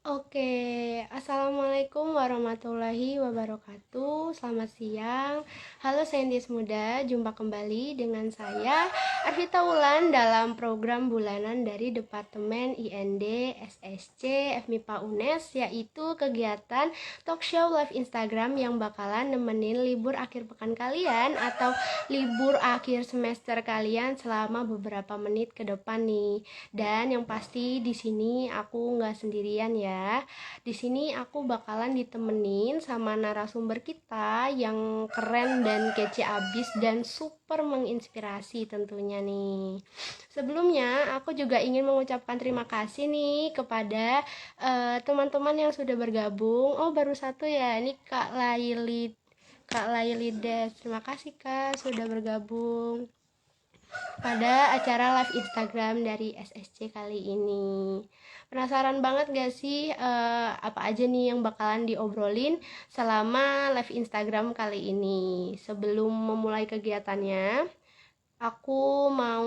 Oke, Assalamualaikum warahmatullahi wabarakatuh. Selamat siang. Halo Saintis Muda, jumpa kembali dengan saya Arvita Wulan dalam program bulanan dari Departemen IND SSC FMIPA UNES, yaitu kegiatan talk show live Instagram yang bakalan nemenin libur akhir pekan kalian atau libur akhir semester kalian selama beberapa menit ke depan nih. Dan yang pasti di sini aku nggak sendirian ya. Di sini aku bakalan ditemenin sama narasumber kita yang keren dan kece abis dan super menginspirasi tentunya nih. Sebelumnya aku juga ingin mengucapkan terima kasih nih kepada teman-teman yang sudah bergabung. Oh, baru satu ya. Ini Kak Laili Des. Terima kasih Kak sudah bergabung pada acara live Instagram dari SSC kali ini. Penasaran banget gak sih apa aja nih yang bakalan diobrolin selama live Instagram kali ini? Sebelum memulai kegiatannya, aku mau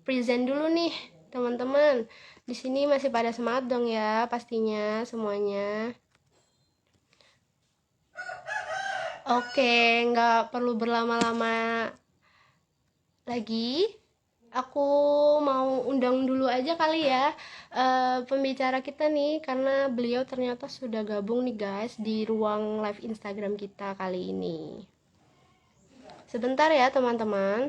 present dulu nih, teman-teman. Di sini masih pada semangat dong ya, pastinya semuanya. Oke, nggak perlu berlama-lama lagi. Aku mau undang dulu aja kali ya pembicara kita nih, karena beliau ternyata sudah gabung nih guys di ruang live Instagram kita kali ini. Sebentar ya teman-teman.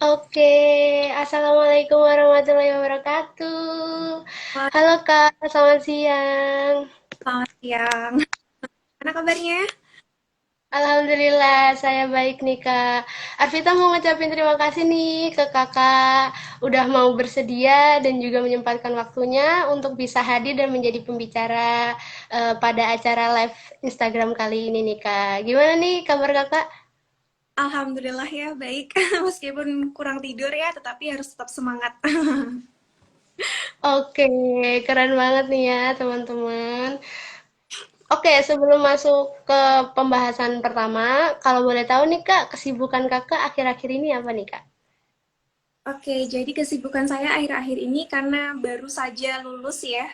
Oke, Assalamualaikum warahmatullahi wabarakatuh. Halo, Halo Kak, selamat siang. selamat siang. Mana kabarnya? Alhamdulillah, saya baik nih Kak. Arvita mau ngucapin terima kasih nih ke Kakak udah mau bersedia dan juga menyempatkan waktunya untuk bisa hadir dan menjadi pembicara pada acara live Instagram kali ini nih Kak. Gimana nih kabar Kakak? Alhamdulillah ya, baik. Meskipun kurang tidur ya, tetapi harus tetap semangat. Oke, keren banget nih ya teman-teman. Oke, sebelum masuk ke pembahasan pertama, kalau boleh tahu nih Kak, kesibukan Kakak akhir-akhir ini apa nih Kak? Oke, jadi kesibukan saya akhir-akhir ini karena baru saja lulus ya.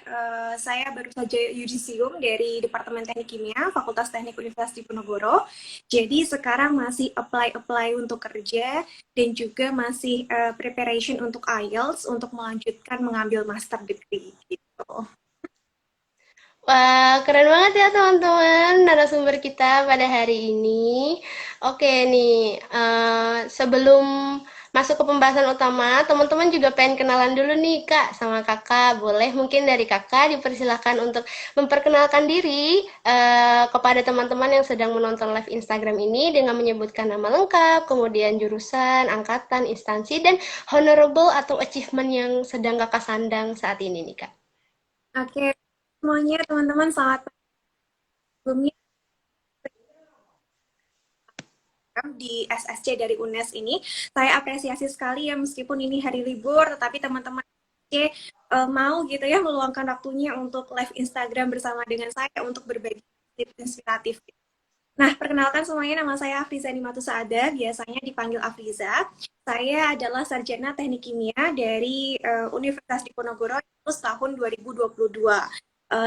Saya baru saja yudisium dari Departemen Teknik Kimia, Fakultas Teknik Universitas Diponegoro. Jadi sekarang masih apply-apply untuk kerja dan juga masih preparation untuk IELTS untuk melanjutkan mengambil master degree gitu. Wah, keren banget ya teman-teman narasumber kita pada hari ini. Oke nih, sebelum masuk ke pembahasan utama, teman-teman juga pengen kenalan dulu nih Kak sama Kakak. Boleh mungkin dari Kakak dipersilahkan untuk memperkenalkan diri kepada teman-teman yang sedang menonton live Instagram ini dengan menyebutkan nama lengkap, kemudian jurusan, angkatan, instansi, dan honorable atau achievement yang sedang Kakak sandang saat ini nih Kak. Oke, semuanya teman-teman selamat pagi. Di SSC dari UNES ini. Saya apresiasi sekali ya meskipun ini hari libur, tetapi teman-teman SSC mau gitu ya meluangkan waktunya untuk live Instagram bersama dengan saya untuk berbagi tips inspiratif. Nah, perkenalkan semuanya, nama saya Afriza Nimatu Saada, biasanya dipanggil Afriza. Saya adalah sarjana teknik kimia dari Universitas Diponegoro lulus tahun 2022.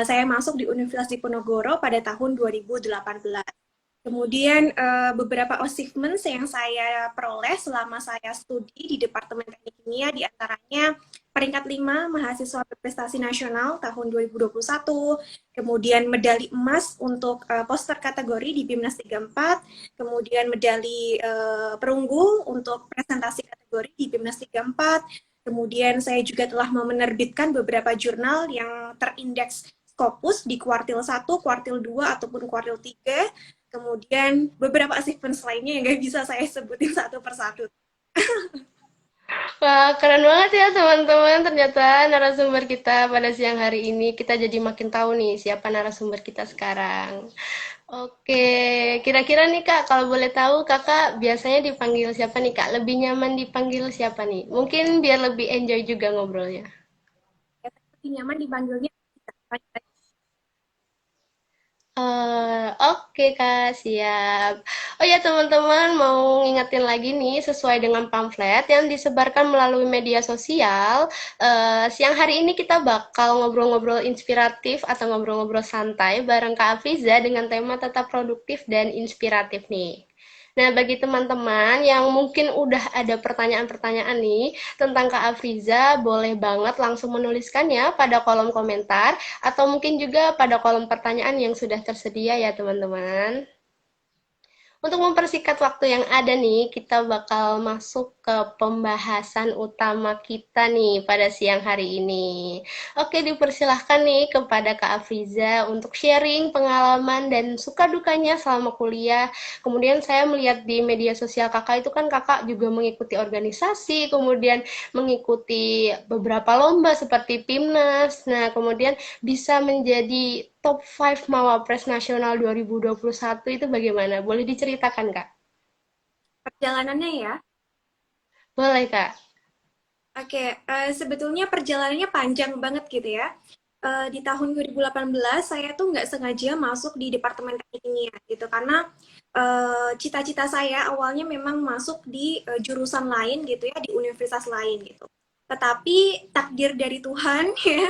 Saya masuk di Universitas Diponegoro pada tahun 2018. Kemudian beberapa achievements yang saya peroleh selama saya studi di Departemen Teknik Kimia diantaranya peringkat 5 mahasiswa berprestasi nasional tahun 2021, kemudian medali emas untuk poster kategori di BIMNAS 34, kemudian medali perunggu untuk presentasi kategori di BIMNAS 34, kemudian saya juga telah menerbitkan beberapa jurnal yang terindeks Scopus di kuartil 1, kuartil 2, ataupun kuartil 3. Kemudian beberapa achievement lainnya yang gak bisa saya sebutin satu persatu. Wah, keren banget ya teman-teman. Ternyata narasumber kita pada siang hari ini kita jadi makin tahu nih siapa narasumber kita sekarang. Oke, kira-kira nih Kak, kalau boleh tahu Kakak biasanya dipanggil siapa nih Kak? Lebih nyaman dipanggil siapa nih? Mungkin biar lebih enjoy juga ngobrolnya. Ya, saya lebih nyaman dipanggilnya Kak. Oke Kak, siap. Oh ya teman-teman, mau ngingetin lagi nih, sesuai dengan pamflet yang disebarkan melalui media sosial, siang hari ini kita bakal ngobrol-ngobrol inspiratif atau ngobrol-ngobrol santai bareng Kak Afriza dengan tema tetap produktif dan inspiratif nih. Nah, bagi teman-teman yang mungkin udah ada pertanyaan-pertanyaan nih tentang Kak Afriza, boleh banget langsung menuliskannya pada kolom komentar atau mungkin juga pada kolom pertanyaan yang sudah tersedia ya teman-teman. Untuk mempersingkat waktu yang ada nih, kita bakal masuk ke pembahasan utama kita nih pada siang hari ini. Oke, dipersilahkan nih kepada Kak Afriza untuk sharing pengalaman dan suka dukanya selama kuliah. Kemudian saya melihat di media sosial kakak itu kan kakak juga mengikuti organisasi, kemudian mengikuti beberapa lomba seperti PIMNAS. Nah, kemudian bisa menjadi top 5 Mawapres Nasional 2021 itu bagaimana? Boleh diceritakan, Kak? Perjalanannya ya. Boleh, Kak. Oke, sebetulnya perjalanannya panjang banget gitu ya. Di tahun 2018 saya tuh nggak sengaja masuk di Departemen Teknik Kimia gitu karena cita-cita saya awalnya memang masuk di jurusan lain gitu ya, di universitas lain gitu. Tetapi takdir dari Tuhan ya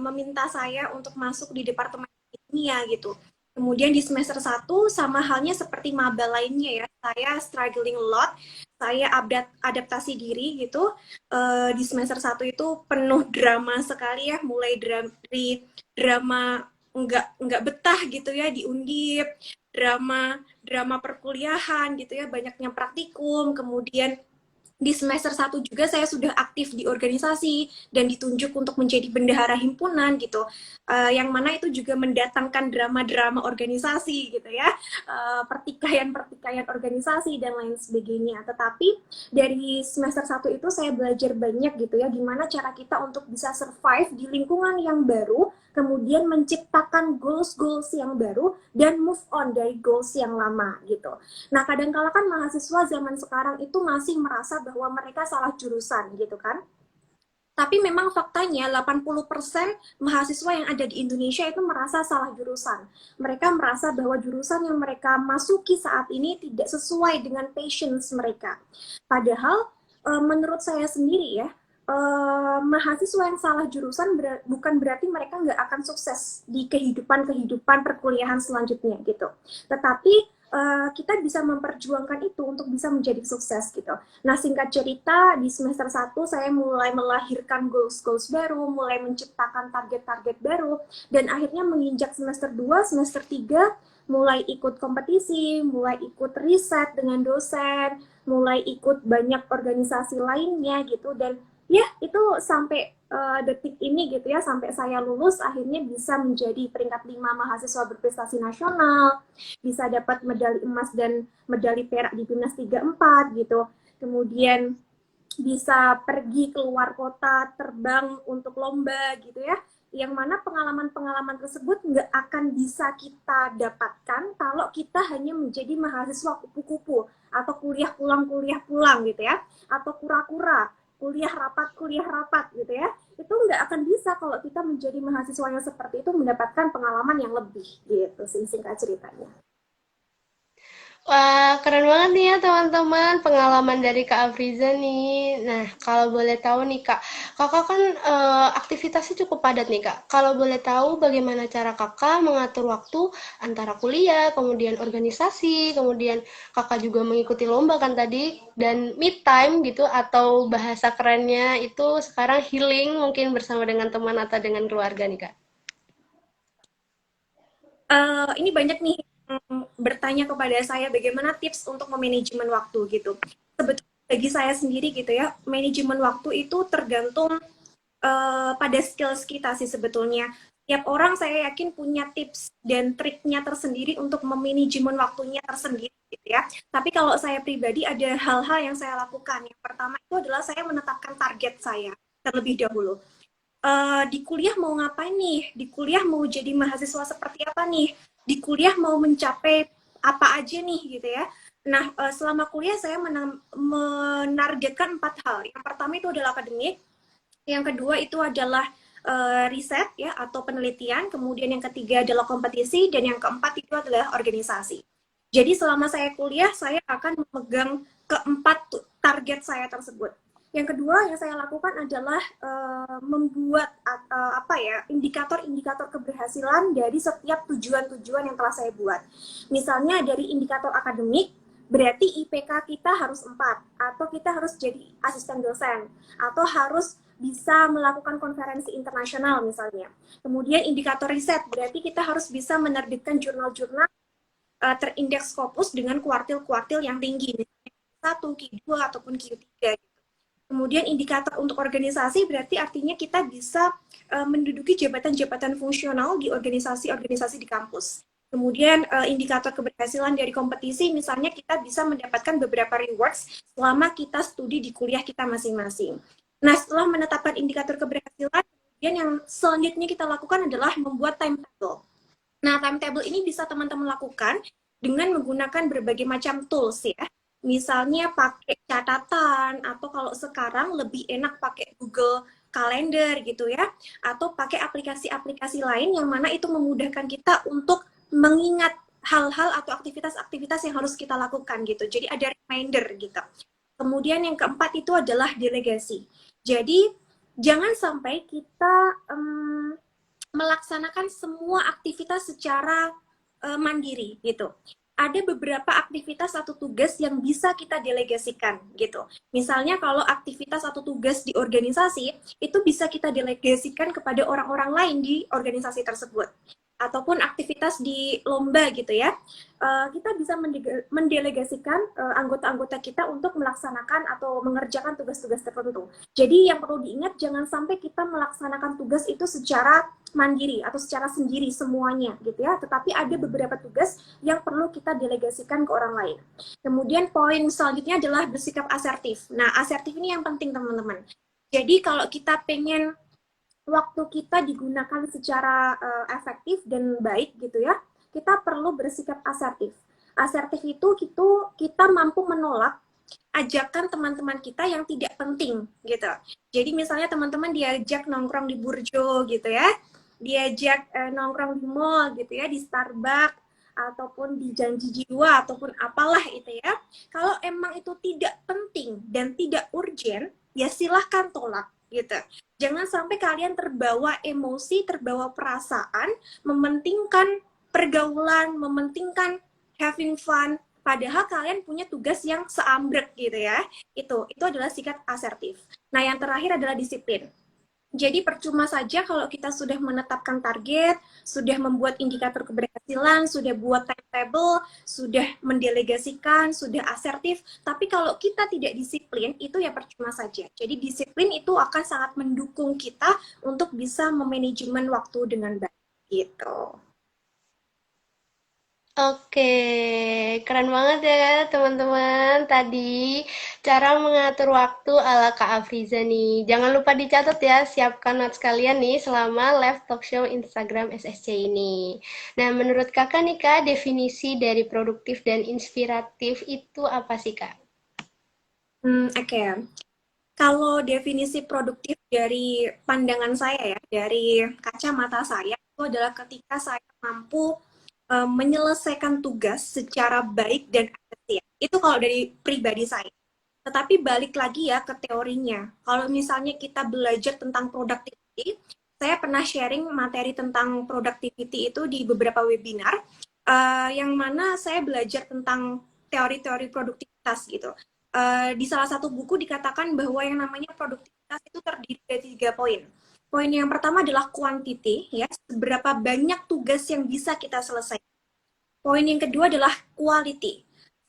meminta saya untuk masuk di Departemen Teknik Kimia gitu. Kemudian di semester 1 sama halnya seperti maba lainnya ya, saya struggling a lot, saya adaptasi diri gitu. Di semester 1 itu penuh drama sekali ya, mulai dari drama nggak betah gitu ya di Undip, drama drama perkuliahan gitu ya, banyaknya praktikum, kemudian di semester 1 juga saya sudah aktif di organisasi dan ditunjuk untuk menjadi bendahara himpunan gitu. Yang mana itu juga mendatangkan drama-drama organisasi gitu ya. Pertikaian-pertikaian organisasi dan lain sebagainya. Tetapi dari semester 1 itu saya belajar banyak gitu ya, gimana cara kita untuk bisa survive di lingkungan yang baru, kemudian menciptakan goals-goals yang baru dan move on dari goals yang lama gitu. Nah, kadang-kala kan mahasiswa zaman sekarang itu masih merasa bahwa mereka salah jurusan gitu kan. Tapi memang faktanya 80% mahasiswa yang ada di Indonesia itu merasa salah jurusan. Mereka merasa bahwa jurusan yang mereka masuki saat ini tidak sesuai dengan passions mereka. Padahal menurut saya sendiri ya, mahasiswa yang salah jurusan bukan berarti mereka nggak akan sukses di kehidupan perkuliahan selanjutnya gitu. Tetapi kita bisa memperjuangkan itu untuk bisa menjadi sukses gitu. Nah, singkat cerita, di semester 1 saya mulai melahirkan goals-goals baru, mulai menciptakan target-target baru, dan akhirnya menginjak semester 2, semester 3, mulai ikut kompetisi, mulai ikut riset dengan dosen, mulai ikut banyak organisasi lainnya gitu, dan ya itu sampai detik ini gitu ya, sampai saya lulus akhirnya bisa menjadi peringkat 5 mahasiswa berprestasi nasional, bisa dapat medali emas dan medali perak di Timnas 34 gitu. Kemudian bisa pergi keluar kota, terbang untuk lomba gitu ya. Yang mana pengalaman-pengalaman tersebut nggak akan bisa kita dapatkan kalau kita hanya menjadi mahasiswa kupu-kupu atau kuliah pulang gitu ya, atau kura-kura kuliah rapat gitu ya. Itu nggak akan bisa kalau kita menjadi mahasiswa yang seperti itu mendapatkan pengalaman yang lebih gitu sih singkat ceritanya. Wah, keren banget nih ya teman-teman pengalaman dari Kak Afriza nih. Nah, kalau boleh tahu nih Kak, Kakak kan aktivitasnya cukup padat nih Kak. Kalau boleh tahu bagaimana cara Kakak mengatur waktu antara kuliah, kemudian organisasi, kemudian Kakak juga mengikuti lomba kan tadi, dan mid time gitu atau bahasa kerennya itu sekarang healing mungkin bersama dengan teman atau dengan keluarga nih Kak. Ini banyak nih bertanya kepada saya bagaimana tips untuk memanajemen waktu gitu. Sebetulnya bagi saya sendiri gitu ya, manajemen waktu itu tergantung pada skills kita sih sebetulnya. Tiap orang saya yakin punya tips dan triknya tersendiri untuk memanajemen waktunya tersendiri gitu ya. Tapi kalau saya pribadi ada hal-hal yang saya lakukan. Yang pertama itu adalah saya menetapkan target saya terlebih dahulu. di kuliah mau ngapain nih, di kuliah mau jadi mahasiswa seperti apa nih, di kuliah mau mencapai apa aja nih gitu ya. Nah, selama kuliah saya menargetkan 4 hal. Yang pertama itu adalah akademik, yang kedua itu adalah riset ya atau penelitian, kemudian yang ketiga adalah kompetisi, dan yang keempat itu adalah organisasi. Jadi selama saya kuliah, saya akan memegang keempat target saya tersebut. Yang kedua yang saya lakukan adalah membuat apa ya, indikator-indikator keberhasilan dari setiap tujuan-tujuan yang telah saya buat. Misalnya dari indikator akademik, berarti IPK kita harus 4, atau kita harus jadi asisten dosen, atau harus bisa melakukan konferensi internasional misalnya. Kemudian indikator riset, berarti kita harus bisa menerbitkan jurnal-jurnal terindeks Scopus dengan kuartil-kuartil yang tinggi, misalnya Q1, Q2, ataupun Q3. Kemudian indikator untuk organisasi berarti artinya kita bisa menduduki jabatan-jabatan fungsional di organisasi-organisasi di kampus. Kemudian indikator keberhasilan dari kompetisi, misalnya kita bisa mendapatkan beberapa rewards selama kita studi di kuliah kita masing-masing. Nah, setelah menetapkan indikator keberhasilan, kemudian yang selanjutnya kita lakukan adalah membuat timetable. Nah, timetable ini bisa teman-teman lakukan dengan menggunakan berbagai macam tools ya. Misalnya pakai catatan, atau kalau sekarang lebih enak pakai Google Calendar gitu ya, atau pakai aplikasi-aplikasi lain yang mana itu memudahkan kita untuk mengingat hal-hal atau aktivitas-aktivitas yang harus kita lakukan gitu. Jadi ada reminder gitu. Kemudian yang keempat itu adalah delegasi. Jadi jangan sampai kita melaksanakan semua aktivitas secara mandiri gitu. Ada beberapa aktivitas atau tugas yang bisa kita delegasikan gitu. Misalnya kalau aktivitas atau tugas di organisasi itu bisa kita delegasikan kepada orang-orang lain di organisasi tersebut. Ataupun aktivitas di lomba gitu ya, kita bisa mendelegasikan anggota-anggota kita untuk melaksanakan atau mengerjakan tugas-tugas tertentu. Jadi yang perlu diingat, jangan sampai kita melaksanakan tugas itu secara mandiri atau secara sendiri semuanya gitu ya, tetapi ada beberapa tugas yang perlu kita delegasikan ke orang lain. Kemudian poin selanjutnya adalah bersikap asertif. Nah, asertif ini yang penting teman-teman. Jadi kalau kita pengen waktu kita digunakan secara efektif dan baik gitu ya, kita perlu bersikap asertif. Asertif itu kita mampu menolak ajakan teman-teman kita yang tidak penting gitu. Jadi misalnya teman-teman diajak nongkrong di Burjo gitu ya, diajak nongkrong di mall gitu ya, di Starbucks ataupun di Janji Jiwa ataupun apalah itu ya. Kalau emang itu tidak penting dan tidak urgent, ya silahkan tolak gitu. Jangan sampai kalian terbawa emosi, terbawa perasaan, mementingkan pergaulan, mementingkan having fun, padahal kalian punya tugas yang seambrek gitu ya. Itu adalah sikap asertif. Nah, yang terakhir adalah disiplin. Jadi percuma saja kalau kita sudah menetapkan target, sudah membuat indikator keberhasilan, sudah buat timetable, sudah mendelegasikan, sudah asertif, tapi kalau kita tidak disiplin, itu ya percuma saja. Jadi disiplin itu akan sangat mendukung kita untuk bisa memanajemen waktu dengan baik gitu. Oke, keren banget ya teman-teman. Tadi cara mengatur waktu ala Kak Afriza nih. Jangan lupa dicatat ya, siapkan notes kalian nih selama live talk show Instagram SSC ini. Nah, menurut kakak nih Kak, definisi dari produktif dan inspiratif itu apa sih Kak? Oke. Kalau definisi produktif dari pandangan saya ya, dari kacamata saya, itu adalah ketika saya mampu menyelesaikan tugas secara baik dan efisien. Itu kalau dari pribadi saya. Tetapi balik lagi ya ke teorinya. Kalau misalnya kita belajar tentang productivity, saya pernah sharing materi tentang productivity itu di beberapa webinar, yang mana saya belajar tentang teori-teori produktivitas gitu. Di salah satu buku dikatakan bahwa yang namanya produktivitas itu terdiri dari 3 poin. Poin yang pertama adalah quantity, ya, seberapa banyak tugas yang bisa kita selesaikan. Poin yang kedua adalah quality,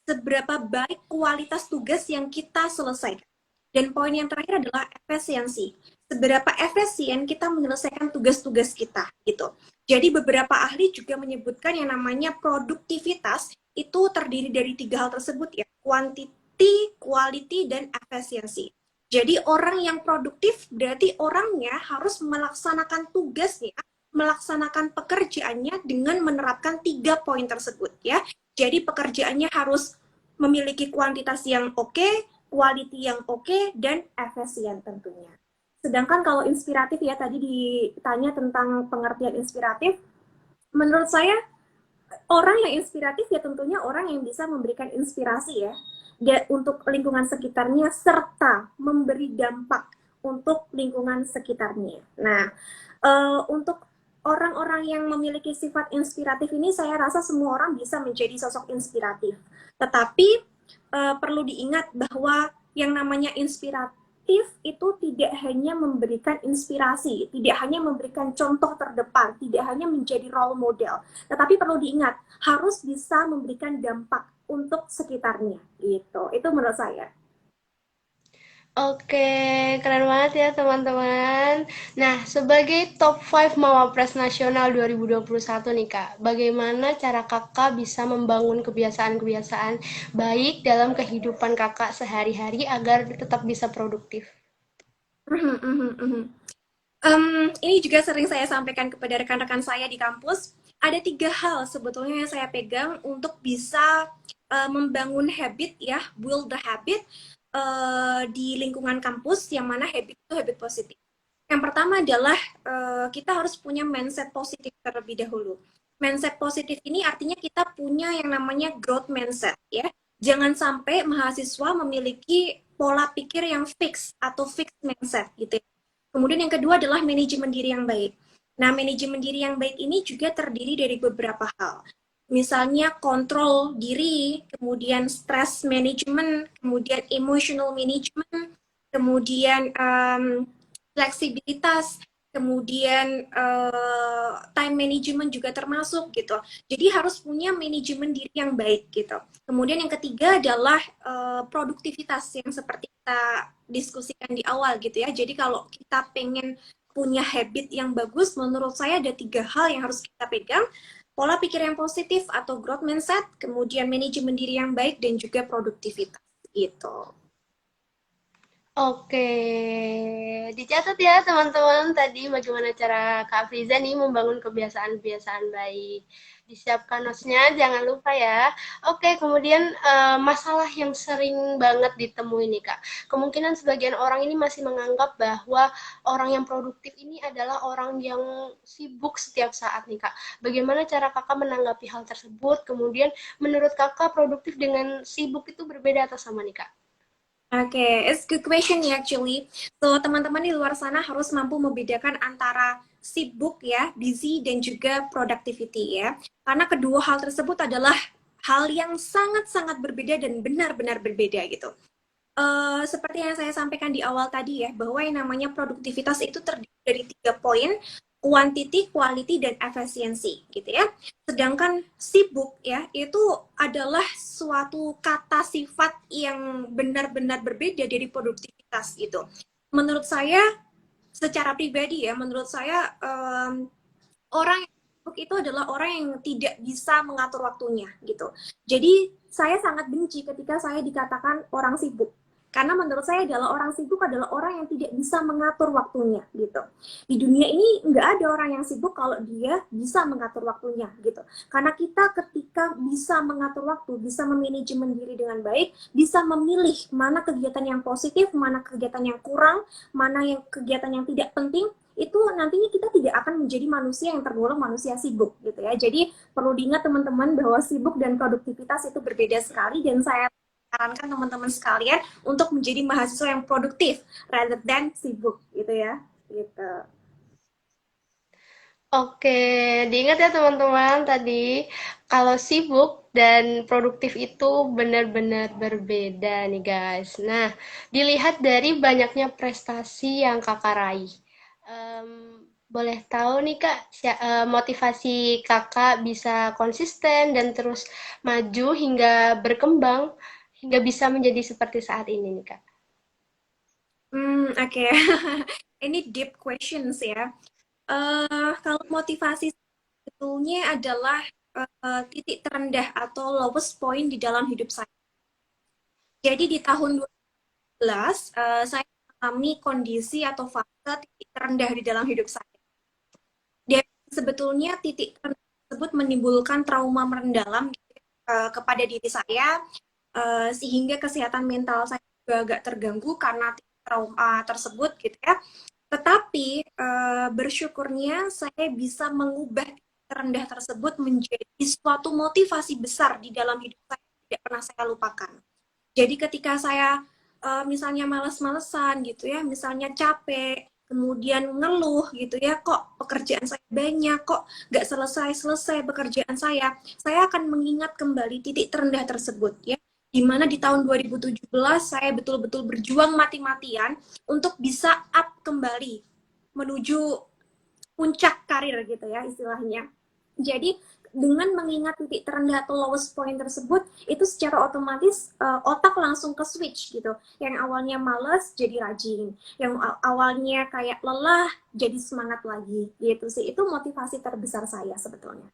seberapa baik kualitas tugas yang kita selesaikan. Dan poin yang terakhir adalah efisiensi, seberapa efisien kita menyelesaikan tugas-tugas kita gitu. Jadi beberapa ahli juga menyebutkan yang namanya produktivitas itu terdiri dari 3 hal tersebut ya, quantity, quality, dan efisiensi. Jadi orang yang produktif berarti orangnya harus melaksanakan tugasnya, melaksanakan pekerjaannya dengan menerapkan 3 poin tersebut ya. Jadi pekerjaannya harus memiliki kuantitas yang oke, quality yang oke, dan efisien tentunya. Sedangkan kalau inspiratif ya, tadi ditanya tentang pengertian inspiratif, menurut saya orang yang inspiratif ya tentunya orang yang bisa memberikan inspirasi ya untuk lingkungan sekitarnya serta memberi dampak untuk lingkungan sekitarnya. Nah, untuk orang-orang yang memiliki sifat inspiratif ini saya rasa semua orang bisa menjadi sosok inspiratif. Tetapi perlu diingat bahwa yang namanya inspiratif itu tidak hanya memberikan inspirasi, tidak hanya memberikan contoh terdepan, tidak hanya menjadi role model, tetapi perlu diingat harus bisa memberikan dampak untuk sekitarnya gitu. Itu menurut saya. Oke, keren banget ya teman-teman. Nah, sebagai top 5 Mawapres Nasional 2021 nih Kak, bagaimana cara Kakak bisa membangun kebiasaan-kebiasaan baik dalam kehidupan Kakak sehari-hari agar tetap bisa produktif? Ini juga sering saya sampaikan kepada rekan-rekan saya di kampus. Ada 3 hal sebetulnya yang saya pegang untuk bisa membangun habit ya, build the habit di lingkungan kampus, yang mana habit itu habit positif. Yang pertama adalah kita harus punya mindset positif terlebih dahulu. Mindset positif ini artinya kita punya yang namanya growth mindset ya. Jangan sampai mahasiswa memiliki pola pikir yang fix atau fixed mindset gitu ya. Kemudian yang kedua adalah manajemen diri yang baik. Nah, manajemen diri yang baik ini juga terdiri dari beberapa hal. Misalnya kontrol diri, kemudian stress management, kemudian emotional management, kemudian fleksibilitas, kemudian time management juga termasuk gitu. Jadi harus punya manajemen diri yang baik gitu. Kemudian yang ketiga adalah produktivitas yang seperti kita diskusikan di awal gitu ya. Jadi kalau kita pengen punya habit yang bagus, menurut saya ada 3 hal yang harus kita pegang. Pola pikir yang positif atau growth mindset, kemudian manajemen diri yang baik, dan juga produktivitas gitu. Oke, dicatat ya teman-teman tadi bagaimana cara Kak Friza nih membangun kebiasaan-kebiasaan baik. Disiapkan notes-nya, jangan lupa ya. Oke, kemudian masalah yang sering banget ditemui nih Kak. Kemungkinan sebagian orang ini masih menganggap bahwa orang yang produktif ini adalah orang yang sibuk setiap saat nih Kak. Bagaimana cara Kakak menanggapi hal tersebut? Kemudian menurut Kakak produktif dengan sibuk itu berbeda atau sama nih Kak? Oke, it's good question ya actually. So, teman-teman di luar sana harus mampu membedakan antara sibuk ya, busy, dan juga productivity ya. Karena kedua hal tersebut adalah hal yang sangat-sangat berbeda dan benar-benar berbeda gitu. Seperti yang saya sampaikan di awal tadi ya, bahwa yang namanya produktivitas itu terdiri dari 3 poin, quantity, quality, dan efisiensi, gitu ya. Sedangkan sibuk ya, itu adalah suatu kata sifat yang benar-benar berbeda dari produktivitas gitu. Menurut saya, secara pribadi ya, menurut saya orang yang sibuk itu adalah orang yang tidak bisa mengatur waktunya gitu. Jadi saya sangat benci ketika saya dikatakan orang sibuk. Karena menurut saya adalah orang sibuk adalah orang yang tidak bisa mengatur waktunya gitu. Di dunia ini nggak ada orang yang sibuk kalau dia bisa mengatur waktunya gitu. Karena kita ketika bisa mengatur waktu, bisa memanajemen diri dengan baik, bisa memilih mana kegiatan yang positif, mana kegiatan yang kurang, mana yang kegiatan yang tidak penting, itu nantinya kita tidak akan menjadi manusia yang tergolong manusia sibuk gitu ya. Jadi perlu diingat teman-teman bahwa sibuk dan produktivitas itu berbeda sekali, dan saya sarankan teman-teman sekalian untuk menjadi mahasiswa yang produktif rather than sibuk gitu ya. Gitu. Oke, diingat ya teman-teman tadi kalau sibuk dan produktif itu benar-benar berbeda nih guys. Nah, dilihat dari banyaknya prestasi yang kakak raih. Em, Boleh tahu nih kak, motivasi kakak bisa konsisten dan terus maju hingga berkembang hingga bisa menjadi seperti saat ini nih kak. Oke. Ini deep questions ya. Kalau motivasi sebetulnya adalah titik terendah atau lowest point di dalam hidup saya. Jadi di tahun 2012 saya mengalami kondisi atau fase titik terendah di dalam hidup saya. Dan sebetulnya titik terendah tersebut menimbulkan trauma mendalam kepada diri saya, sehingga kesehatan mental saya juga agak terganggu karena trauma tersebut gitu ya. Tetapi bersyukurnya saya bisa mengubah titik terendah tersebut menjadi suatu motivasi besar di dalam hidup saya yang tidak pernah saya lupakan. Jadi ketika saya misalnya males-malesan gitu ya, misalnya capek, kemudian ngeluh gitu ya, kok pekerjaan saya banyak, kok nggak selesai-selesai pekerjaan saya akan mengingat kembali titik terendah tersebut ya, di mana di tahun 2017 saya betul-betul berjuang mati-matian untuk bisa up kembali menuju puncak karir gitu ya istilahnya. Jadi dengan mengingat titik terendah atau lowest point tersebut, itu secara otomatis otak langsung ke switch gitu. Yang awalnya males jadi rajin, yang awalnya kayak lelah jadi semangat lagi gitu sih. Itu motivasi terbesar saya sebetulnya.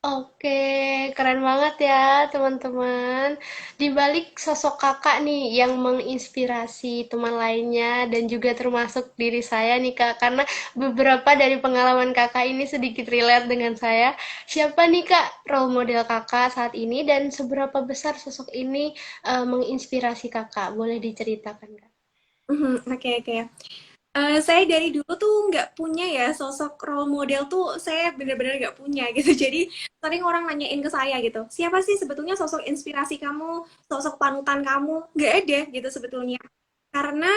Oke, keren banget ya teman-teman. Di balik sosok kakak nih yang menginspirasi teman lainnya dan juga termasuk diri saya nih kak, karena beberapa dari pengalaman kakak ini sedikit relate dengan saya. Siapa nih kak role model kakak saat ini dan seberapa besar sosok ini menginspirasi kakak? Boleh diceritakan kak? Oke, oke. Saya dari dulu tuh nggak punya ya sosok role model tuh saya benar-benar nggak punya gitu. Jadi sering orang nanyain ke saya gitu, siapa sih sebetulnya sosok inspirasi kamu, sosok panutan kamu? Nggak ada gitu sebetulnya. Karena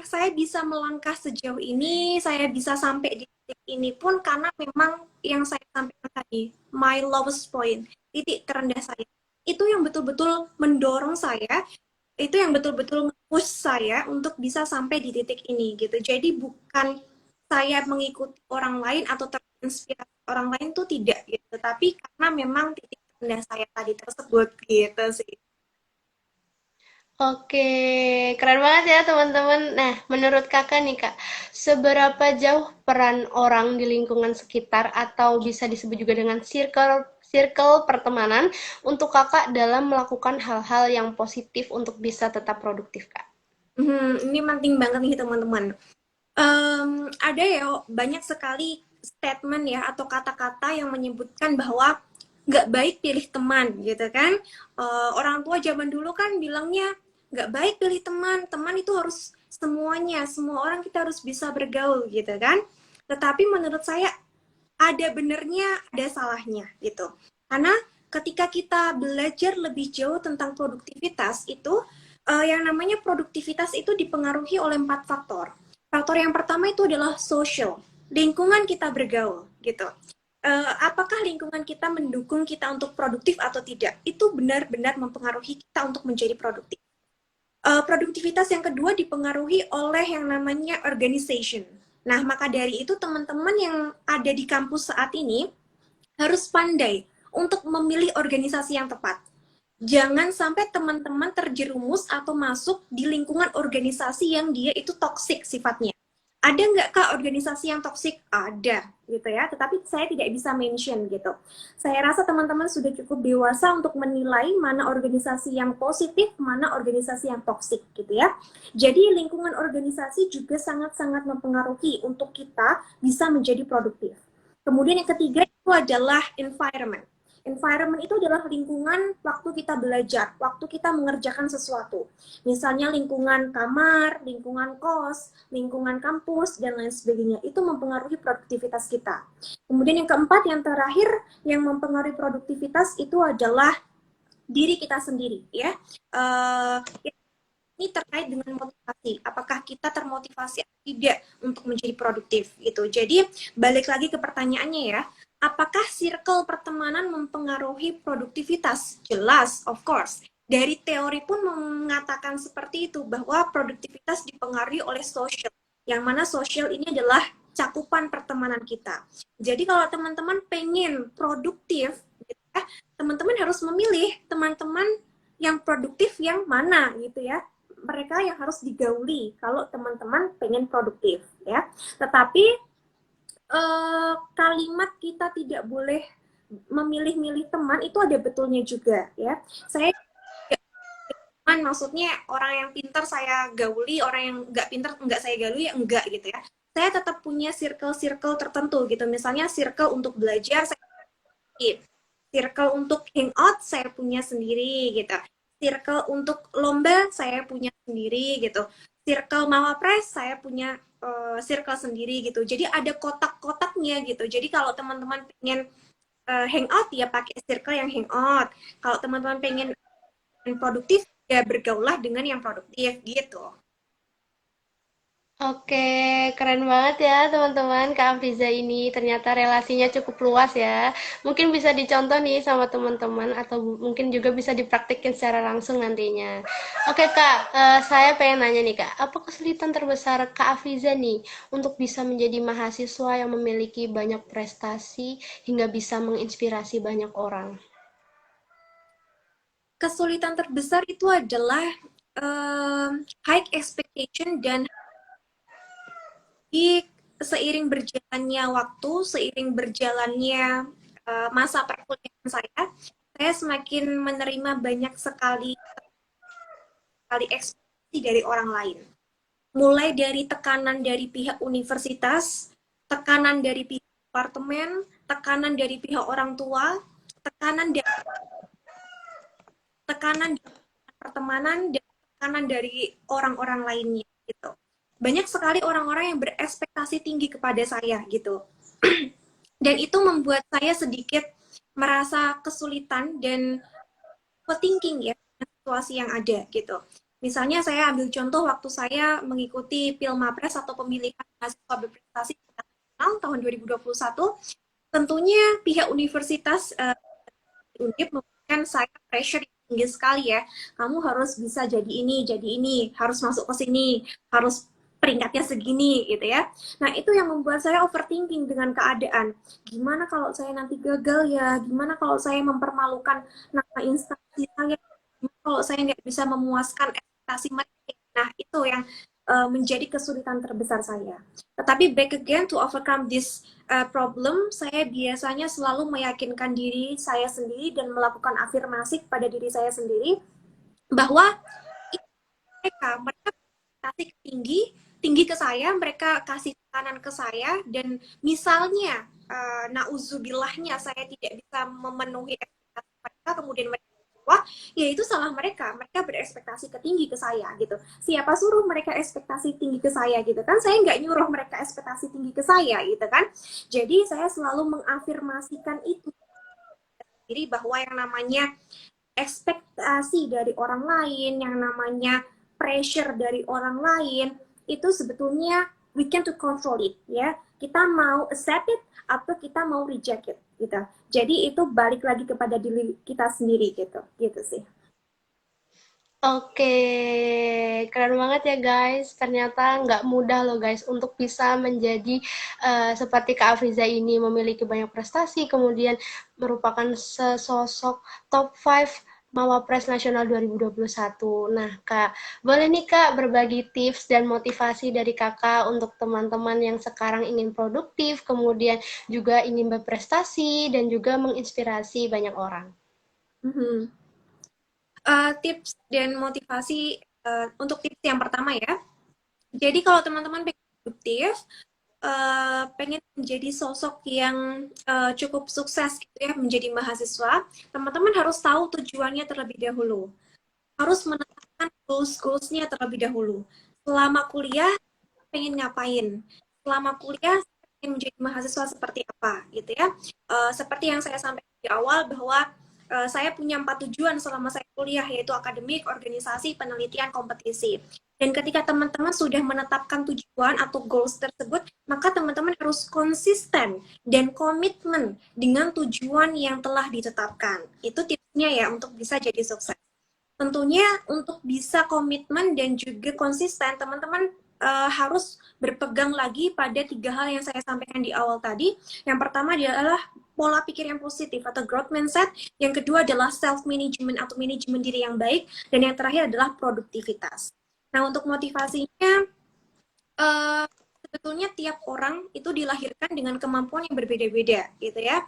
saya bisa melangkah sejauh ini, saya bisa sampai di titik ini pun karena memang yang saya sampaikan tadi, my lowest point, titik terendah saya. Itu yang betul-betul mendorong saya, itu yang betul-betul nge-push saya untuk bisa sampai di titik ini gitu. Jadi bukan saya mengikuti orang lain atau terinspirasi orang lain tuh tidak gitu, tapi karena memang titik terendah saya tadi tersebut gitu sih. Oke, keren banget ya teman-teman. Nah, menurut kakak nih kak, seberapa jauh peran orang di lingkungan sekitar atau bisa disebut juga dengan circle circle pertemanan untuk kakak dalam melakukan hal-hal yang positif untuk bisa tetap produktif kak? Ini penting banget nih teman-teman. Ada ya banyak sekali statement ya atau kata-kata yang menyebutkan bahwa nggak baik pilih teman gitu kan. Orang tua zaman dulu kan bilangnya nggak baik pilih teman, teman itu harus semuanya, semua orang kita harus bisa bergaul gitu kan. Tetapi menurut saya ada benernya, ada salahnya gitu. Karena ketika kita belajar lebih jauh tentang produktivitas itu, yang namanya produktivitas itu dipengaruhi oleh 4 faktor. Faktor yang pertama itu adalah social, lingkungan kita bergaul gitu. Apakah lingkungan kita mendukung kita untuk produktif atau tidak? Itu benar-benar mempengaruhi kita untuk menjadi produktif. Produktivitas yang kedua dipengaruhi oleh yang namanya organization. Nah, maka dari itu teman-teman yang ada di kampus saat ini harus pandai untuk memilih organisasi yang tepat. Jangan sampai teman-teman terjerumus atau masuk di lingkungan organisasi yang dia itu toksik sifatnya. Ada nggak kak organisasi yang toksik? Ada, gitu ya. Tetapi saya tidak bisa mention gitu. Saya rasa teman-teman sudah cukup dewasa untuk menilai mana organisasi yang positif, mana organisasi yang toksik, gitu ya. Jadi lingkungan organisasi juga sangat-sangat mempengaruhi untuk kita bisa menjadi produktif. Kemudian yang ketiga itu adalah environment. Environment itu adalah lingkungan waktu kita belajar, waktu kita mengerjakan sesuatu. Misalnya lingkungan kamar, lingkungan kos, lingkungan kampus, dan lain sebagainya. Itu mempengaruhi produktivitas kita. Kemudian yang keempat, yang terakhir, yang mempengaruhi produktivitas itu adalah diri kita sendiri. Ya, ini terkait dengan motivasi. Apakah kita termotivasi atau tidak untuk menjadi produktif gitu. Jadi balik lagi ke pertanyaannya ya, apakah circle pertemanan mempengaruhi produktivitas? Jelas, of course. Dari teori pun mengatakan seperti itu bahwa produktivitas dipengaruhi oleh sosial. Yang mana sosial ini adalah cakupan pertemanan kita. Jadi kalau teman-teman pengen produktif, gitu ya, teman-teman harus memilih teman-teman yang produktif yang mana gitu ya, mereka yang harus digauli kalau teman-teman pengen produktif ya. Tetapi kalimat kita tidak boleh memilih-milih teman itu ada betulnya juga ya. Saya maksudnya orang yang pintar saya gauli, orang yang nggak pintar nggak saya gauli, ya enggak gitu ya. Saya tetap punya circle-circle tertentu gitu. Misalnya circle untuk belajar, saya circle untuk hangout saya punya sendiri gitu. Circle untuk lomba saya punya sendiri gitu. Circle Mawapres saya punya circle sendiri gitu. Jadi ada kotak-kotaknya gitu. Jadi kalau teman-teman pengen hangout ya pakai circle yang hangout. Kalau teman-teman pengen produktif ya bergaulah dengan yang produktif gitu. Oke, keren banget ya teman-teman. Kak Afriza ini ternyata relasinya cukup luas ya. Mungkin bisa dicontoh nih sama teman-teman atau mungkin juga bisa dipraktikkan secara langsung nantinya. Oke Kak, saya pengen nanya nih Kak, apa kesulitan terbesar Kak Afriza nih untuk bisa menjadi mahasiswa yang memiliki banyak prestasi hingga bisa menginspirasi banyak orang? Kesulitan terbesar itu adalah high expectation dan di seiring berjalannya waktu, seiring berjalannya masa perkuliahan saya semakin menerima banyak sekali kali ekspektasi dari orang lain. Mulai dari tekanan dari pihak universitas, tekanan dari pihak departemen, tekanan dari pihak orang tua, tekanan dari tekanan dari pertemanan, dan tekanan dari orang-orang lainnya gitu. Banyak sekali orang-orang yang berekspektasi tinggi kepada saya gitu. Dan itu membuat saya sedikit merasa kesulitan dan overthinking ya situasi yang ada gitu. Misalnya saya ambil contoh waktu saya mengikuti Pilmapres atau pemilihan mahasiswa berprestasi tahun 2021, tentunya pihak universitas Undip memberikan saya pressure yang tinggi sekali ya. Kamu harus bisa jadi ini, harus masuk ke sini, harus peringkatnya segini gitu ya. Nah, itu yang membuat saya overthinking dengan keadaan. Gimana kalau saya nanti gagal ya? Gimana kalau saya mempermalukan nama instansi saya? Gimana kalau saya nggak bisa memuaskan ekspektasi mereka? Nah, itu yang menjadi kesulitan terbesar saya. Tetapi back again to overcome this problem, saya biasanya selalu meyakinkan diri saya sendiri dan melakukan afirmasi kepada diri saya sendiri bahwa mereka kasih tinggi tinggi ke saya, mereka kasih tekanan ke saya, dan misalnya nauzubillahnya saya tidak bisa memenuhi ekspektasi mereka, kemudian mereka wah, ya itu salah mereka. Mereka berekspektasi tinggi ke saya gitu. Siapa suruh mereka ekspektasi tinggi ke saya gitu kan? Saya nggak nyuruh mereka ekspektasi tinggi ke saya gitu kan? Jadi saya selalu mengafirmasikan itu diri bahwa yang namanya ekspektasi dari orang lain, yang namanya pressure dari orang lain, itu sebetulnya we can to control it ya. Kita mau accept it atau kita mau reject it gitu. Jadi itu balik lagi kepada diri kita sendiri gitu. Gitu sih. Oke, keren banget ya guys. Ternyata nggak mudah loh guys untuk bisa menjadi seperti Kak Afriza ini memiliki banyak prestasi, kemudian merupakan sesosok top 5 Mawapres Nasional 2021. Nah, Kak, boleh nih Kak berbagi tips dan motivasi dari Kakak untuk teman-teman yang sekarang ingin produktif, kemudian juga ingin berprestasi dan juga menginspirasi banyak orang. Mhm. Tips dan motivasi untuk tips yang pertama ya. Jadi kalau teman-teman pengen produktif, pengen menjadi sosok yang cukup sukses gitu ya, menjadi mahasiswa, teman-teman harus tahu tujuannya terlebih dahulu. Harus menetapkan goals-goalsnya terlebih dahulu. Selama kuliah, pengen ngapain? Selama kuliah, pengen menjadi mahasiswa seperti apa gitu ya. Seperti yang saya sampaikan di awal bahwa saya punya 4 tujuan selama saya kuliah, yaitu akademik, organisasi, penelitian, kompetisi. Dan ketika teman-teman sudah menetapkan tujuan atau goals tersebut, maka teman-teman harus konsisten dan komitmen dengan tujuan yang telah ditetapkan. Itu tipsnya ya untuk bisa jadi sukses. Tentunya untuk bisa komitmen dan juga konsisten, teman-teman harus berpegang lagi pada 3 hal yang saya sampaikan di awal tadi. Yang pertama adalah pola pikir yang positif atau growth mindset. Yang kedua adalah self management atau manajemen diri yang baik. Dan yang terakhir adalah produktivitas. Nah, untuk motivasinya, uh, sebetulnya tiap orang itu dilahirkan dengan kemampuan yang berbeda-beda, gitu ya.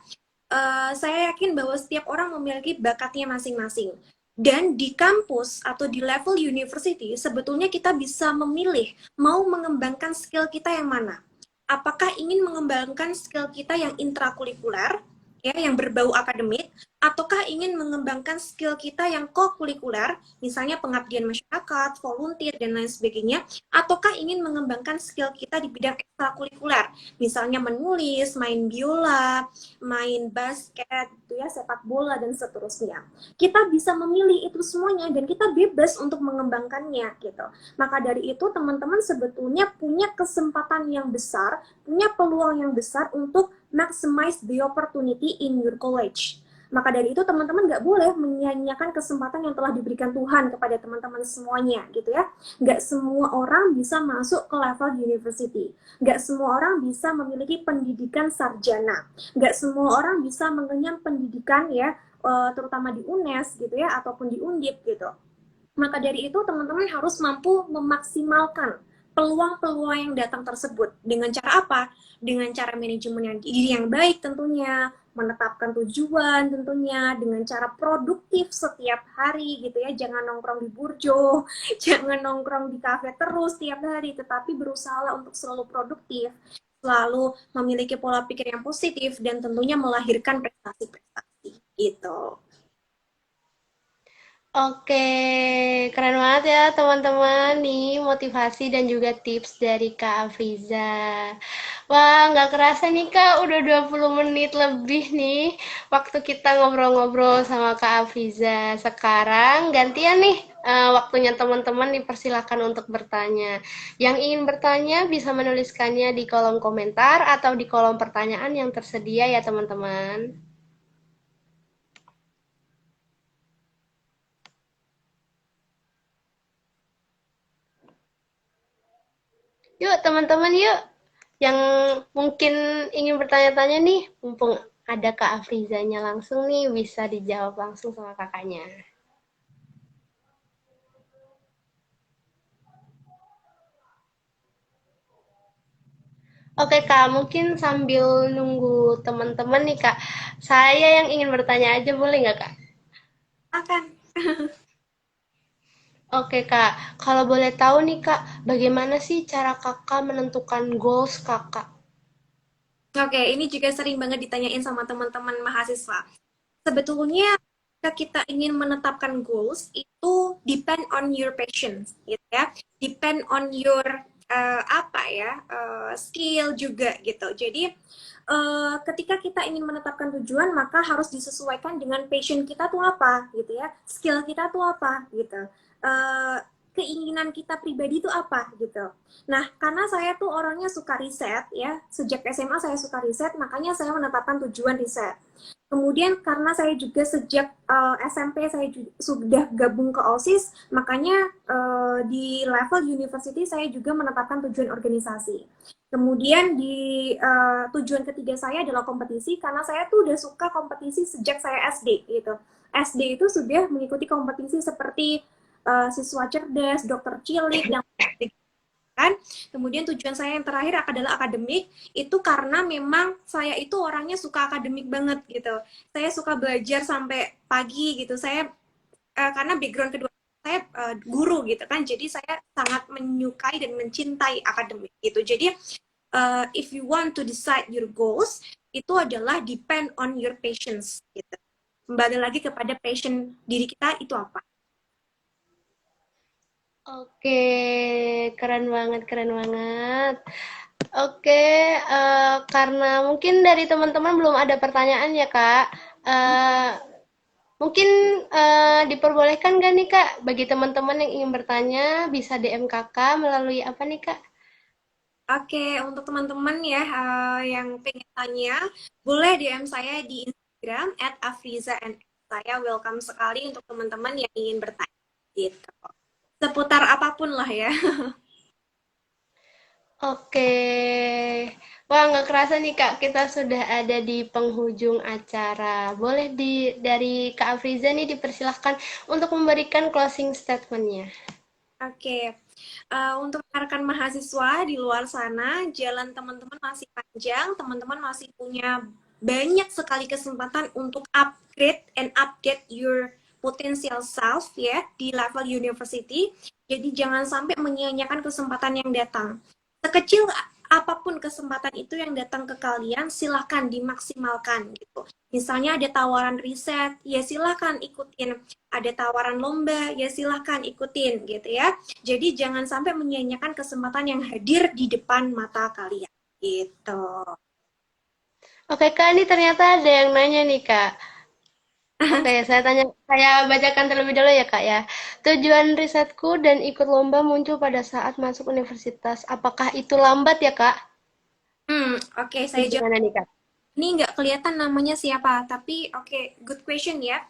Saya yakin bahwa setiap orang memiliki bakatnya masing-masing. Dan di kampus atau di level university, sebetulnya kita bisa memilih mau mengembangkan skill kita yang mana. Apakah ingin mengembangkan skill kita yang intrakurikuler, ya, yang berbau akademik, ataukah ingin mengembangkan skill kita yang kokurikuler, misalnya pengabdian masyarakat, volunteer, dan lain sebagainya, ataukah ingin mengembangkan skill kita di bidang ekstrakurikuler, misalnya menulis, main biola, main basket, gitu ya, sepak bola, dan seterusnya. Kita bisa memilih itu semuanya dan kita bebas untuk mengembangkannya gitu. Maka dari itu teman-teman sebetulnya punya kesempatan yang besar, punya peluang yang besar untuk maximize the opportunity in your college. Maka dari itu teman-teman nggak boleh menyia-nyiakan kesempatan yang telah diberikan Tuhan kepada teman-teman semuanya gitu ya. Nggak semua orang bisa masuk ke level university. Nggak semua orang bisa memiliki pendidikan sarjana. Nggak semua orang bisa mengenyam pendidikan ya, terutama di UNES gitu ya, ataupun di Undip gitu. Maka dari itu teman-teman harus mampu memaksimalkan peluang-peluang yang datang tersebut. Dengan cara apa? Dengan cara manajemen diri yang baik tentunya, menetapkan tujuan tentunya, dengan cara produktif setiap hari gitu ya. Jangan nongkrong di burjo, jangan nongkrong di kafe terus setiap hari, tetapi berusaha untuk selalu produktif, selalu memiliki pola pikir yang positif, dan tentunya melahirkan prestasi-prestasi gitu. Oke, keren banget ya teman-teman nih motivasi dan juga tips dari Kak Afriza. Wah, nggak kerasa nih Kak, udah 20 menit lebih nih waktu kita ngobrol-ngobrol sama Kak Afriza. Sekarang gantian nih waktunya teman-teman dipersilakan untuk bertanya. Yang ingin bertanya bisa menuliskannya di kolom komentar atau di kolom pertanyaan yang tersedia ya teman-teman. Yuk teman-teman yuk, yang mungkin ingin bertanya-tanya nih, mumpung ada Kak Afrizanya langsung nih, bisa dijawab langsung sama kakaknya. Oke Kak, mungkin sambil nunggu teman-teman nih Kak, saya yang ingin bertanya aja boleh nggak Kak? Akan. Oke Kak, kalau boleh tahu nih Kak, bagaimana sih cara Kakak menentukan goals Kakak? Oke, ini juga sering banget ditanyain sama teman-teman mahasiswa. Sebetulnya ketika kita ingin menetapkan goals itu depend on your passion, gitu ya. Depend on your apa ya, skill juga gitu. Jadi ketika kita ingin menetapkan tujuan maka harus disesuaikan dengan passion kita tuh apa gitu ya, skill kita tuh apa gitu. Eh, Keinginan kita pribadi itu apa gitu. Nah, karena saya tuh orangnya suka riset ya, sejak SMA saya suka riset, makanya saya menetapkan tujuan riset. Kemudian karena saya juga sejak SMP saya sudah gabung ke OSIS, makanya di level university saya juga menetapkan tujuan organisasi. Kemudian di tujuan ketiga saya adalah kompetisi, karena saya tuh udah suka kompetisi sejak saya SD gitu. SD itu sudah mengikuti kompetisi seperti siswa cerdas, dokter cilik, dan kan. Kemudian tujuan saya yang terakhir adalah akademik, itu karena memang saya itu orangnya suka akademik banget gitu. Saya suka belajar sampai pagi gitu. Saya karena background kedua saya guru gitu kan. Jadi saya sangat menyukai dan mencintai akademik gitu. Jadi if you want to decide your goals, itu adalah depend on your passions gitu. Kembali lagi kepada passion diri kita itu apa. Oke, keren banget, keren banget. Oke, karena mungkin dari teman-teman belum ada pertanyaan ya, Kak. Eh, Mungkin diperbolehkan nggak nih, Kak, bagi teman-teman yang ingin bertanya, bisa DM Kakak melalui apa nih, Kak? Oke, untuk teman-teman ya yang pengen tanya, boleh DM saya di Instagram @afriza. Saya welcome sekali untuk teman-teman yang ingin bertanya gitu. Seputar apapun lah ya. Oke. Wah, nggak kerasa nih, Kak, kita sudah ada di penghujung acara. Boleh dari Kak Afriza nih dipersilahkan untuk memberikan closing statement-nya. Oke, untuk rekan mahasiswa di luar sana, jalan teman-teman masih panjang, teman-teman masih punya banyak sekali kesempatan untuk upgrade and update your potential self ya di level university. Jadi jangan sampai menyia-nyiakan kesempatan yang datang. Sekecil apapun kesempatan itu yang datang ke kalian, silahkan dimaksimalkan gitu. Misalnya ada tawaran riset, ya silahkan ikutin. Ada tawaran lomba, ya silahkan ikutin gitu ya. Jadi jangan sampai menyia-nyiakan kesempatan yang hadir di depan mata kalian gitu. Oke Kak, ini ternyata ada yang nanya nih Kak. Oke, saya bacakan terlebih dahulu ya Kak ya. Tujuan risetku dan ikut lomba muncul pada saat masuk universitas. Apakah itu lambat ya Kak? Oke, Ini saya jawab. gimana nih Kak? Ini nggak kelihatan namanya siapa, tapi oke, good question ya.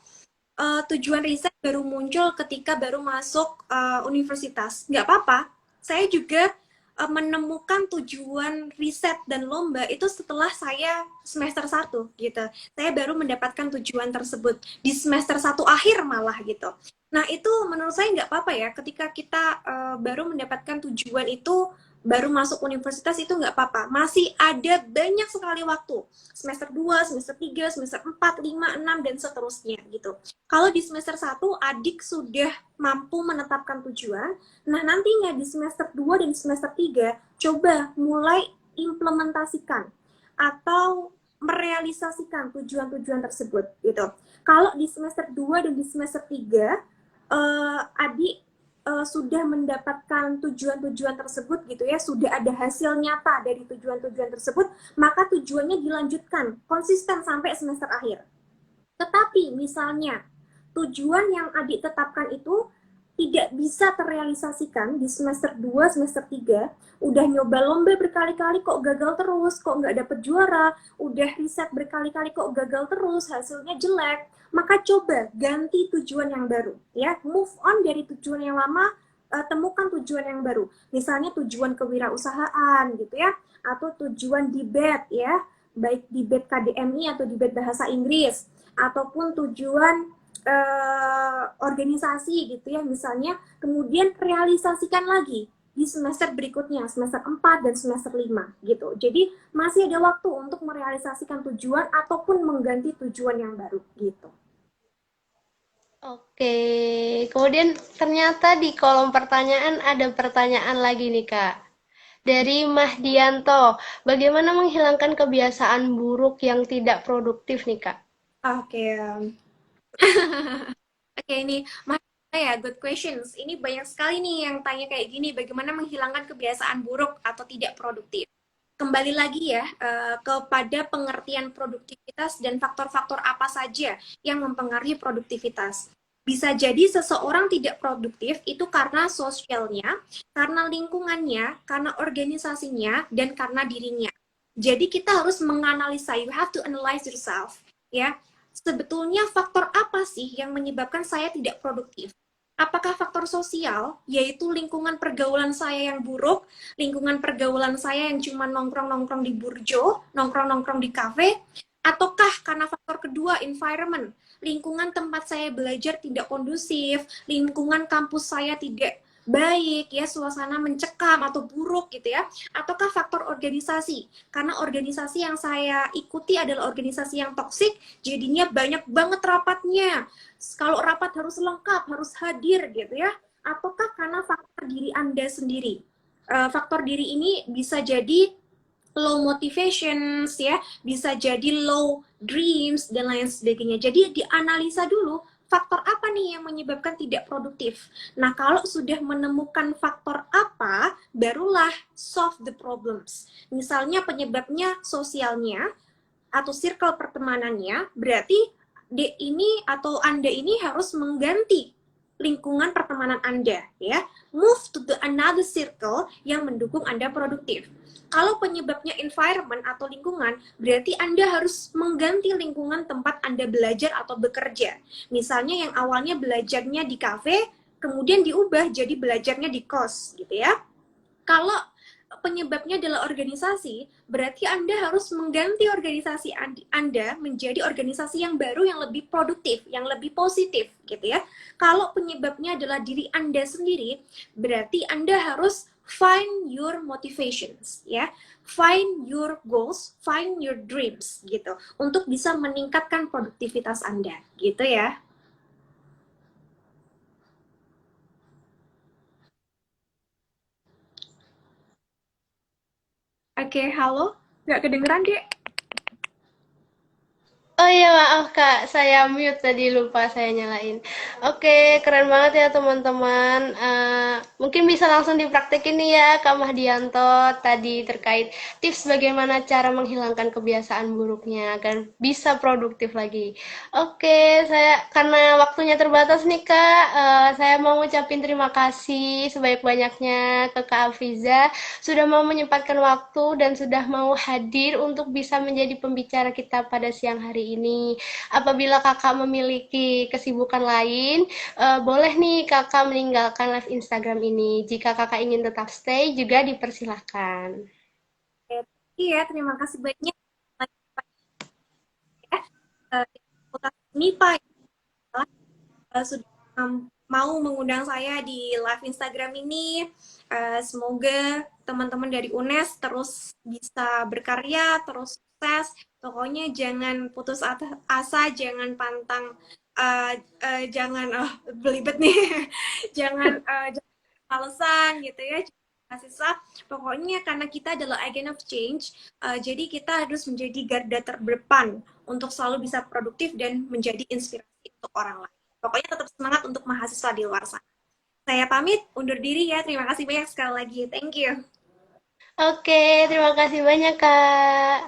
Tujuan riset baru muncul ketika baru masuk universitas. Nggak apa-apa. Saya juga menemukan tujuan riset dan lomba itu setelah saya semester 1 gitu. Saya baru mendapatkan tujuan tersebut di semester 1 akhir malah gitu. Nah itu menurut saya nggak apa-apa ya ketika kita baru mendapatkan tujuan itu baru masuk universitas itu nggak apa-apa. Masih ada banyak sekali waktu. Semester 2, semester 3, semester 4, 5, 6, dan seterusnya gitu. Kalau di semester 1 adik sudah mampu menetapkan tujuan, nah nantinya di semester 2 dan semester 3 coba mulai implementasikan atau merealisasikan tujuan-tujuan tersebut gitu. Kalau di semester 2 dan di semester 3 adik sudah mendapatkan tujuan-tujuan tersebut gitu ya, sudah ada hasil nyata dari tujuan-tujuan tersebut, maka tujuannya dilanjutkan konsisten sampai semester akhir. Tetapi misalnya tujuan yang adik tetapkan itu tidak bisa terrealisasikan di semester 2, semester 3, udah nyoba lomba berkali-kali kok gagal terus, kok nggak dapet juara, udah riset berkali-kali kok gagal terus, hasilnya jelek, maka coba ganti tujuan yang baru, ya, move on dari tujuan yang lama, temukan tujuan yang baru, misalnya tujuan kewirausahaan gitu ya, atau tujuan debate ya, baik debate KDMI atau debate bahasa Inggris, ataupun tujuan organisasi gitu ya misalnya, kemudian realisasikan lagi di semester berikutnya, semester 4 dan semester 5 gitu. Jadi masih ada waktu untuk merealisasikan tujuan ataupun mengganti tujuan yang baru gitu. Oke, kemudian ternyata di kolom pertanyaan ada pertanyaan lagi nih Kak. Dari Mahdianto, bagaimana menghilangkan kebiasaan buruk yang tidak produktif nih Kak? Oke, oke ini ya good questions. Ini banyak sekali nih yang tanya kayak gini, bagaimana menghilangkan kebiasaan buruk atau tidak produktif. Kembali lagi ya kepada pengertian produktivitas dan faktor-faktor apa saja yang mempengaruhi produktivitas. Bisa jadi seseorang tidak produktif itu karena sosialnya, karena lingkungannya, karena organisasinya, dan karena dirinya. Jadi kita harus menganalisa, you have to analyze yourself, ya. Sebetulnya faktor apa sih yang menyebabkan saya tidak produktif? Apakah faktor sosial, yaitu lingkungan pergaulan saya yang buruk, lingkungan pergaulan saya yang cuma nongkrong-nongkrong di burjo, nongkrong-nongkrong di kafe, ataukah karena faktor kedua, environment, lingkungan tempat saya belajar tidak kondusif, lingkungan kampus saya tidak baik, ya suasana mencekam atau buruk gitu ya, ataukah faktor organisasi, karena organisasi yang saya ikuti adalah organisasi yang toksik, jadinya banyak banget rapatnya, kalau rapat harus lengkap, harus hadir gitu ya, ataukah karena faktor diri Anda sendiri. Faktor diri ini bisa jadi low motivations ya, bisa jadi low dreams dan lain sebagainya. Jadi dianalisa dulu faktor apa nih yang menyebabkan tidak produktif. Nah, kalau sudah menemukan faktor apa, barulah solve the problems. Misalnya penyebabnya sosialnya atau circle pertemanannya, berarti D ini atau Anda ini harus mengganti lingkungan pertemanan Anda ya. Move to the another circle yang mendukung Anda produktif. Kalau penyebabnya environment atau lingkungan, berarti Anda harus mengganti lingkungan tempat Anda belajar atau bekerja. Misalnya yang awalnya belajarnya di kafe, kemudian diubah jadi belajarnya di kos gitu ya. Kalau penyebabnya adalah organisasi, berarti Anda harus mengganti organisasi Anda menjadi organisasi yang baru, yang lebih produktif, yang lebih positif, gitu ya. Kalau penyebabnya adalah diri Anda sendiri, berarti Anda harus find your motivations, ya. Find your goals, find your dreams, gitu. Untuk bisa meningkatkan produktivitas Anda, gitu ya. Oke, halo? Nggak kedengeran, Dek? Oh iya maaf Kak, saya mute tadi lupa saya nyalain. Oke, keren banget ya teman-teman. Mungkin bisa langsung dipraktekin nih ya Kak Mahdianto tadi terkait tips bagaimana cara menghilangkan kebiasaan buruknya agar bisa produktif lagi. Oke, saya karena waktunya terbatas nih Kak, saya mau ngucapin terima kasih sebanyak-banyaknya ke Kak Afiza sudah mau menyempatkan waktu dan sudah mau hadir untuk bisa menjadi pembicara kita pada siang hari ini. Apabila kakak memiliki kesibukan lain, boleh nih kakak meninggalkan live Instagram ini. Jika kakak ingin tetap stay, juga dipersilahkan. Iya, terima kasih banyak ya. Ini Pak sudah mau mengundang saya di live Instagram ini. Semoga teman-teman dari UNES terus bisa berkarya, terus sukses. Pokoknya jangan putus asa, jangan pantang, jangan belibet nih, jangan alasan gitu ya. Sisa, pokoknya karena kita adalah agent of change, jadi kita harus menjadi garda terdepan untuk selalu bisa produktif dan menjadi inspirasi untuk orang lain. Pokoknya tetap semangat untuk mahasiswa di luar sana. Saya pamit, undur diri ya. Terima kasih banyak sekali lagi. Thank you. Oke, terima kasih banyak kak.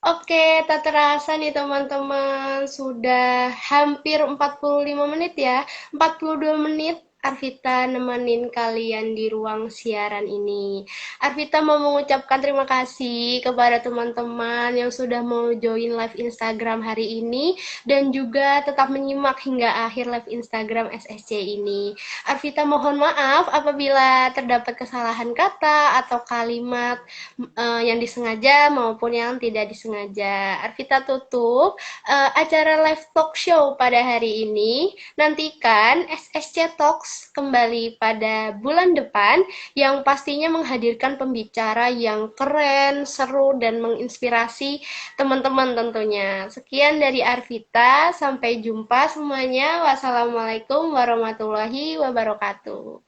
Oke, tak terasa nih teman-teman, sudah hampir 45 menit ya, 42 menit Arvita nemenin kalian di ruang siaran ini. Arvita mau mengucapkan terima kasih kepada teman-teman yang sudah mau join live Instagram hari ini dan juga tetap menyimak hingga akhir live Instagram SSC ini. Arvita mohon maaf apabila terdapat kesalahan kata atau kalimat yang disengaja maupun yang tidak disengaja. Arvita tutup acara live talk show pada hari ini. Nantikan SSC Talks kembali pada bulan depan yang pastinya menghadirkan pembicara yang keren, seru, dan menginspirasi teman-teman tentunya. Sekian dari Arvita, sampai jumpa semuanya. Wassalamualaikum warahmatullahi wabarakatuh.